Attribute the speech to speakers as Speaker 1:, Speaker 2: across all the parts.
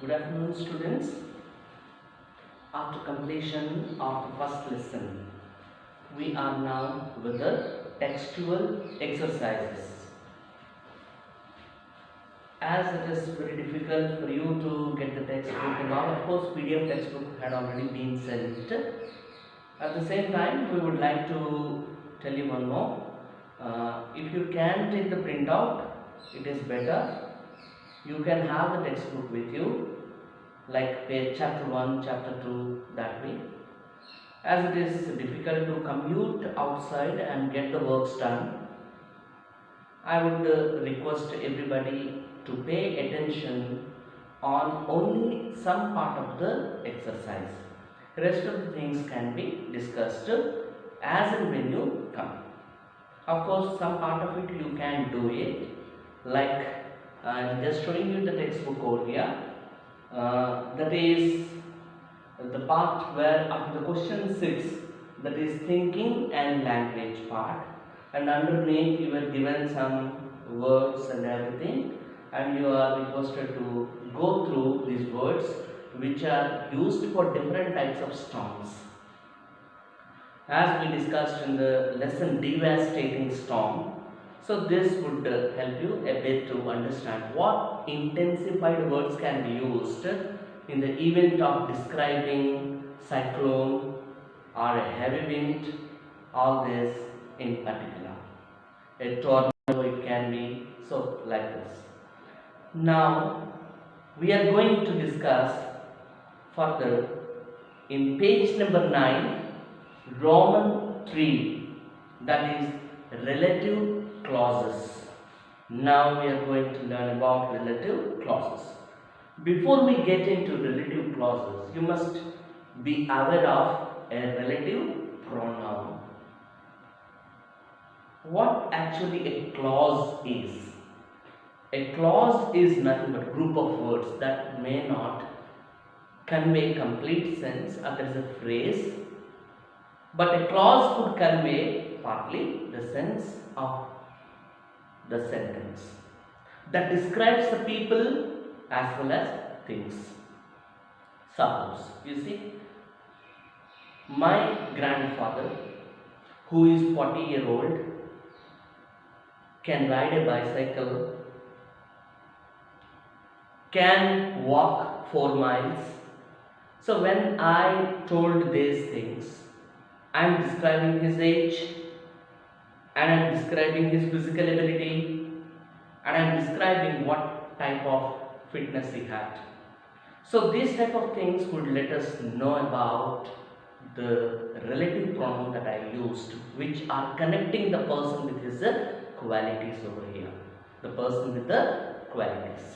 Speaker 1: Good afternoon, students. After completion of the first lesson, we are now with the textual exercises. As it is very difficult for you to get the textbook and all, of course, PDF textbook had already been sent. At the same time, we would like to tell you one more. If you can take the printout, it is better. You can have the textbook with you, like page chapter 1, chapter 2, that way. As it is difficult to commute outside and get the works done, I would request everybody to pay attention on only some part of the exercise. Rest of the things can be discussed as and when you come. Of course, some part of it you can do it, like I'm just showing you the textbook over here. That is the part where after the question 6, that is thinking and language part, and underneath you were given some words and everything, and you are requested to go through these words which are used for different types of storms. As we discussed in the lesson devastating storm, so this would help you a bit to understand what intensified words can be used in the event of describing cyclone or a heavy wind, all this in particular. A tornado it can be, so like this. Now we are going to discuss further in page number 9, Roman 3, that is relative clauses. Now we are going to learn about relative clauses. Before we get into relative clauses, you must be aware of a relative pronoun. What actually a clause is? A clause is nothing but group of words that may not convey complete sense, or there is a phrase, but a clause could convey partly the sense of the sentence that describes the people as well as things. Suppose, you see, my grandfather, who is 40-year-old, can ride a bicycle, can walk 4 miles. So when I told these things, I am describing his age, and I am describing his physical ability, and I am describing what type of fitness he had. So these type of things would let us know about the relative pronoun that I used, which are connecting the person with his qualities over here. The person with the qualities.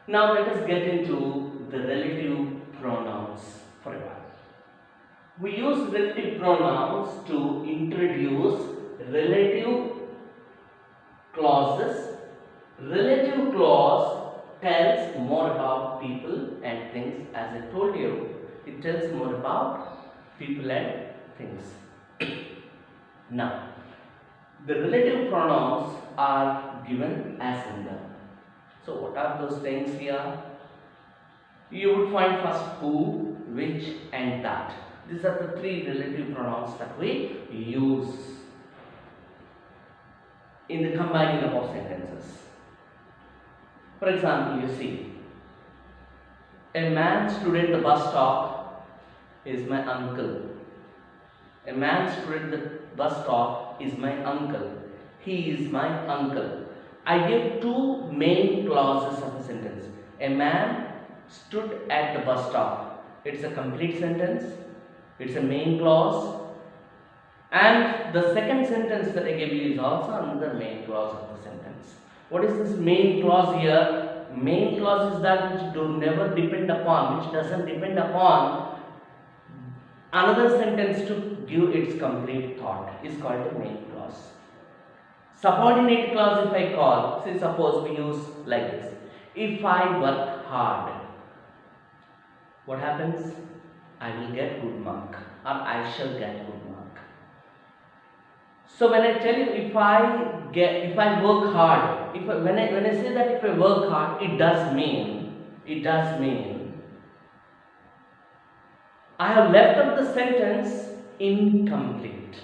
Speaker 1: Now let us get into the relative pronouns for a while. We use relative pronouns to introduce relative clauses. Relative clause tells more about people and things. As I told you, it tells more about people and things. Now, the relative pronouns are given as in the. So what are those things here? You would find first who, which and that. These are the 3 relative pronouns that we use in the combining of sentences. For example, you see, a man stood at the bus stop is my uncle. A man stood at the bus stop is my uncle. He is my uncle. I give 2 main clauses of the sentence. A man stood at the bus stop. It's a complete sentence. It's a main clause. And the second sentence that I gave you is also another main clause of the sentence. What is this main clause here? Main clause is that which do never depend upon, which doesn't depend upon another sentence to give its complete thought, is called a main clause. Subordinate clause if I call, say suppose we use like this. If I work hard, what happens? I will get good mark, or I shall get good mark. So when I tell you if I work hard, when I say that if I work hard, it does mean it does mean I have left out the sentence incomplete.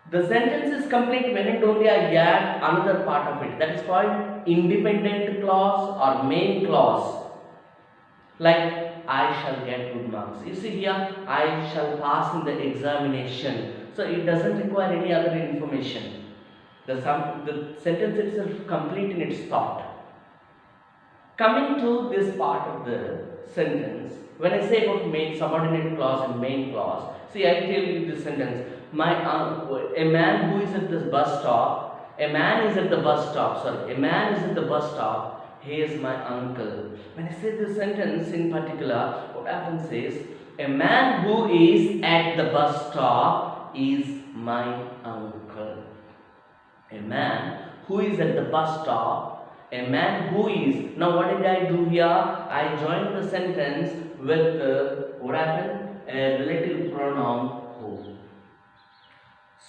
Speaker 1: The sentence is complete when it only I add another part of it. That is called independent clause or main clause. Like I shall get good marks. You see here, I shall pass in the examination. So it doesn't require any other information. The sentence itself complete in its thought. Coming to this part of the sentence, when I say about main subordinate clause and main clause, see I tell you this sentence. A man who is at this bus stop, a man is at the bus stop, he is my uncle. When I say this sentence in particular, what happens is, a man who is at the bus stop is my uncle. A man who is at the bus stop, a man who is, now what did I do here? I joined the sentence with what happened? A relative pronoun who.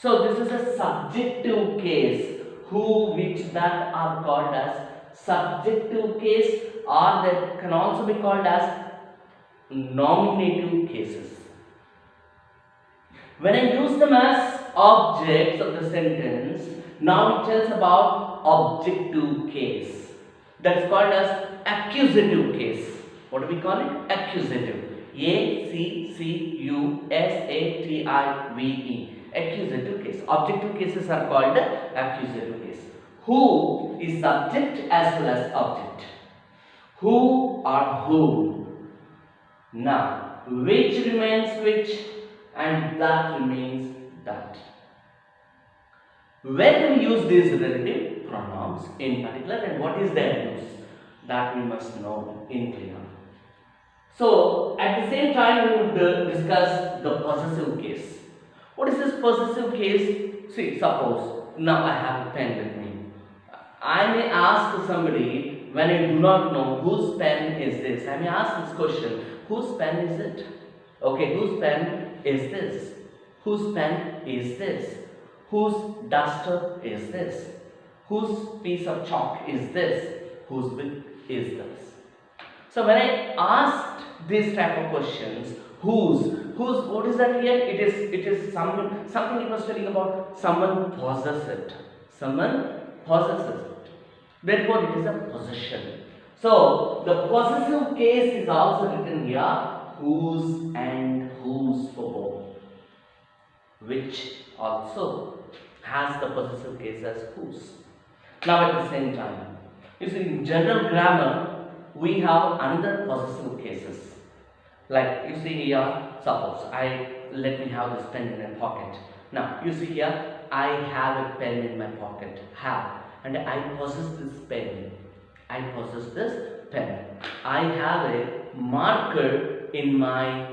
Speaker 1: So this is a subjective case, who, which, that are called as subjective case, or that can also be called as nominative cases. When I use them as objects of the sentence, now it tells about objective case. That is called as accusative case. What do we call it? Accusative. A-C-C-U-S-A-T-I-V-E. Accusative case. Objective cases are called accusative case. Who is subject as well as object. Who or who. Now, which remains which, and that remains that. When do we use these relative pronouns in particular, and what is their use? That we must know in clear. So, at the same time, we would discuss the possessive case. What is this possessive case? See, suppose now I have a pen with me. I may ask somebody when I do not know whose pen is this. I may ask this question: whose pen is it? Okay, whose pen is this? Whose pen is this? Whose duster is this? Whose piece of chalk is this? Whose book is this? So when I asked these type of questions, whose, what is that here? It is someone, something it was telling about someone possesses it. Someone possesses it. Therefore, it is a possession. So the possessive case is also written here, whose and whose for both, which also has the possessive case as whose. Now at the same time, you see in general grammar, we have another possessive cases. Like you see here, suppose let me have this pen in my pocket. Now you see here, I have a pen in my pocket, have, and I possess this pen. I possess this pen. I have a marker in my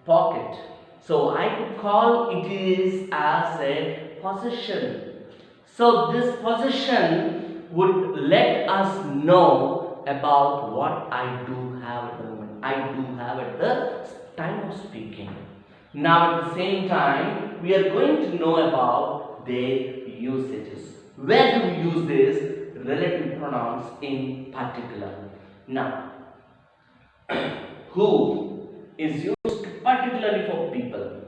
Speaker 1: pocket. So I could call it is as a possession. So this possession would let us know about what I do have at the moment. I do have at the time of speaking. Now at the same time, we are going to know about their usages. Where do we use these relative pronouns in particular? Now, who is used particularly for people.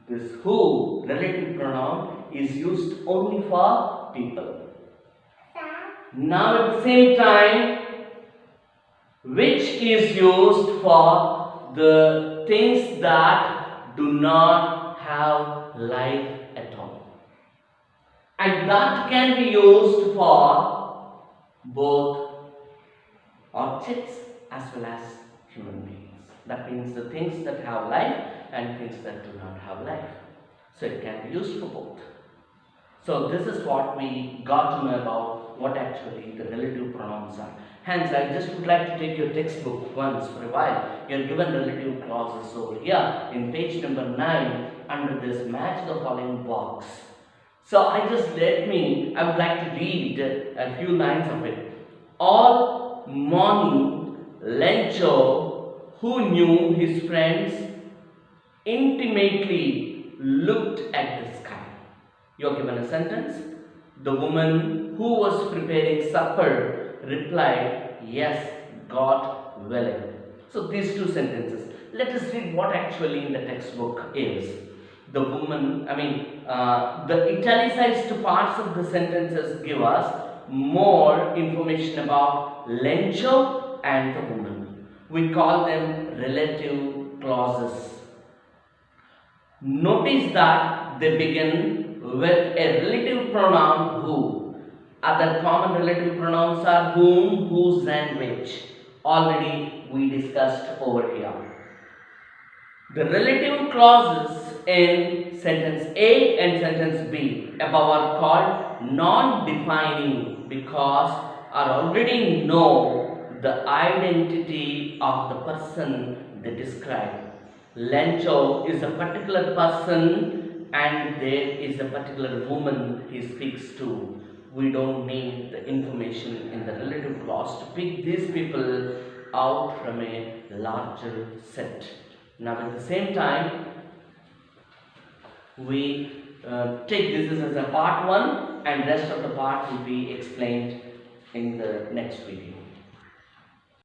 Speaker 1: This who relative pronoun is used only for people. Now at the same time, which is used for the things that do not have life at all. And that can be used for both objects as well as human beings. That means the things that have life and things that do not have life. So it can be used for both. So this is what we got to know about what actually the relative pronouns are. Hence, I just would like to take your textbook once for a while. You are given relative clauses over here in page number 9 under this match the following box. So I would like to read a few lines of it. All morning, Lencho, who knew his friends intimately, looked at the sky. You are given a sentence. The woman who was preparing supper replied, yes, God willing. So these two sentences. Let us read what actually in the textbook is. The woman, the italicized parts of the sentences give us more information about Lencho and the woman. We call them relative clauses. Notice that they begin with a relative pronoun who. Other common relative pronouns are whom, whose and which. Already we discussed over here. The relative clauses in sentence A and sentence B above are called non-defining because I already know the identity of the person they describe. Lencho is a particular person and there is a particular woman he speaks to. We don't need the information in the relative clause to pick these people out from a larger set. Now at the same time, we take this as a part 1 and rest of the part will be explained in the next video.